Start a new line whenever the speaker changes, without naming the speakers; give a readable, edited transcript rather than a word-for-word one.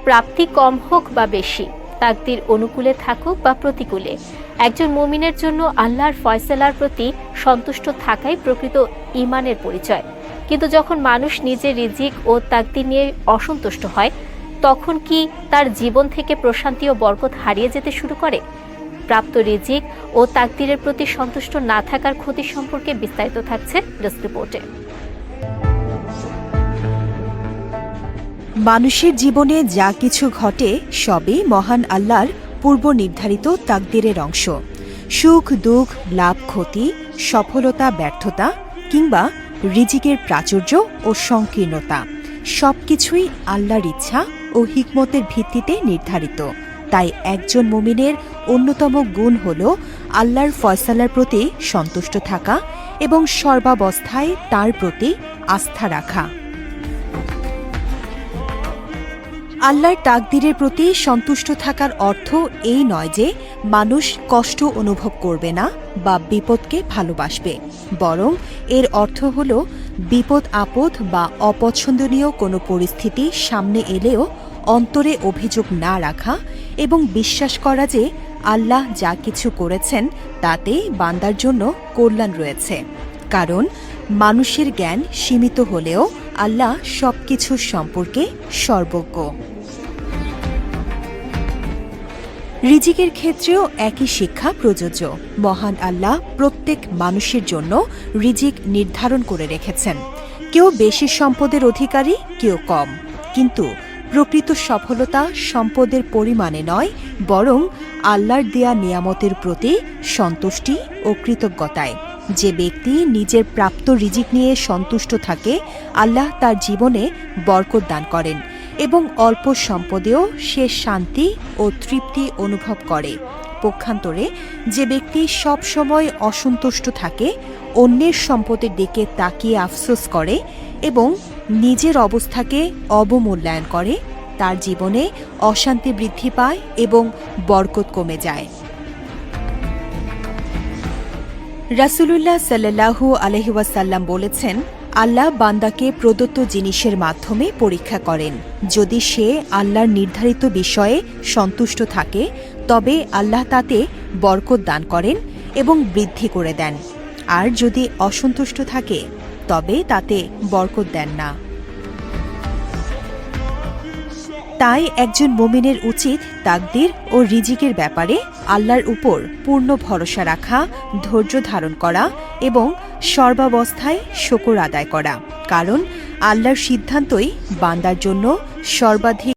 প্রাপ্তি কম হোক বা বেশি, তাকদির অনুকূলে থাকুক বা প্রতিকূলে, একজন মুমিনের জন্য আল্লাহর ফয়সালার প্রতি সন্তুষ্ট থাকাই প্রকৃত ঈমানের পরিচয়। কিন্তু যখন মানুষ নিজের রিজিক ও তাকদির নিয়ে অসন্তুষ্ট হয়, তখন কি তার জীবন থেকে প্রশান্তি ও বরকত হারিয়ে যেতে শুরু করে? প্রাপ্ত রিজিক ও তাকদিরের প্রতি সন্তুষ্ট না থাকার ক্ষতি সম্পর্কে বিস্তারিত থাকছে ডেস্ক রিপোর্টে।
মানুষের জীবনে যা কিছু ঘটে সবই মহান আল্লাহর পূর্ব নির্ধারিত তাকদীরের অংশ। সুখ দুঃখ, লাভ ক্ষতি, সফলতা ব্যর্থতা কিংবা রিজিকের প্রাচুর্য ও সংকীর্ণতা সবকিছুই আল্লাহর ইচ্ছা ও হিকমতের ভিত্তিতে নির্ধারিত। তাই একজন মুমিনের অন্যতম গুণ হল আল্লাহর ফয়সালার প্রতি সন্তুষ্ট থাকা এবং সর্বাবস্থায় তার প্রতি আস্থা রাখা। আল্লাহর তাকদীরের প্রতি সন্তুষ্ট থাকার অর্থ এই নয় যে মানুষ কষ্ট অনুভব করবে না বা বিপদকে ভালোবাসবে, বরং এর অর্থ হল বিপদ আপদ বা অপছন্দনীয় কোনো পরিস্থিতি সামনে এলেও অন্তরে অভিযোগ না রাখা এবং বিশ্বাস করা যে আল্লাহ যা কিছু করেছেন তাতে বান্দার জন্য কল্যাণ রয়েছে। কারণ মানুষের জ্ঞান সীমিত হলেও আল্লাহ সবকিছুর সম্পর্কে সর্বজ্ঞ। রিজিকের ক্ষেত্রেও একই শিক্ষা প্রযোজ্য। মহান আল্লাহ প্রত্যেক মানুষের জন্য রিজিক নির্ধারণ করে রেখেছেন। কেউ বেশি সম্পদের অধিকারী, কেউ কম। কিন্তু প্রকৃত সফলতা সম্পদের পরিমাণে নয়, বরং আল্লাহর দেয়া নিয়ামতের প্রতি সন্তুষ্টি ও কৃতজ্ঞতায়। যে ব্যক্তি নিজের প্রাপ্ত রিজিক নিয়ে সন্তুষ্ট থাকে, আল্লাহ তার জীবনে বরকত দান করেন এবং অল্প সম্পদেও সে শান্তি ও তৃপ্তি অনুভব করে। পক্ষান্তরে যে ব্যক্তি সব সময় অসন্তুষ্ট থাকে, অন্যের সম্পদের দিকে তাকিয়ে আফসোস করে এবং নিজের অবস্থাকে অবমূল্যায়ন করে, তার জীবনে অশান্তি বৃদ্ধি পায় এবং বরকত কমে যায়। রাসূলুল্লাহ সাল্লাল্লাহু আলাইহি ওয়াসাল্লাম বলেছেন, আল্লাহ বান্দাকে প্রদত্ত জিনিসের মাধ্যমে পরীক্ষা করেন। যদি সে আল্লাহর নির্ধারিত বিষয়ে সন্তুষ্ট থাকে, তবে আল্লাহ তাতে বরকত দান করেন এবং বৃদ্ধি করে দেন। আর যদি অসন্তুষ্ট থাকে, তবে তাতে বরকত দেন না। তাই একজন মুমিনের উচিত তাকদীর ও রিজিকের ব্যাপারে আল্লাহর উপর পূর্ণ ভরসা রাখা, ধৈর্য ধারণ করা এবং সর্বাবস্থায় শুকর আদায় করা। কারণ আল্লাহর সিদ্ধান্তই বান্দার জন্য সর্বাধিক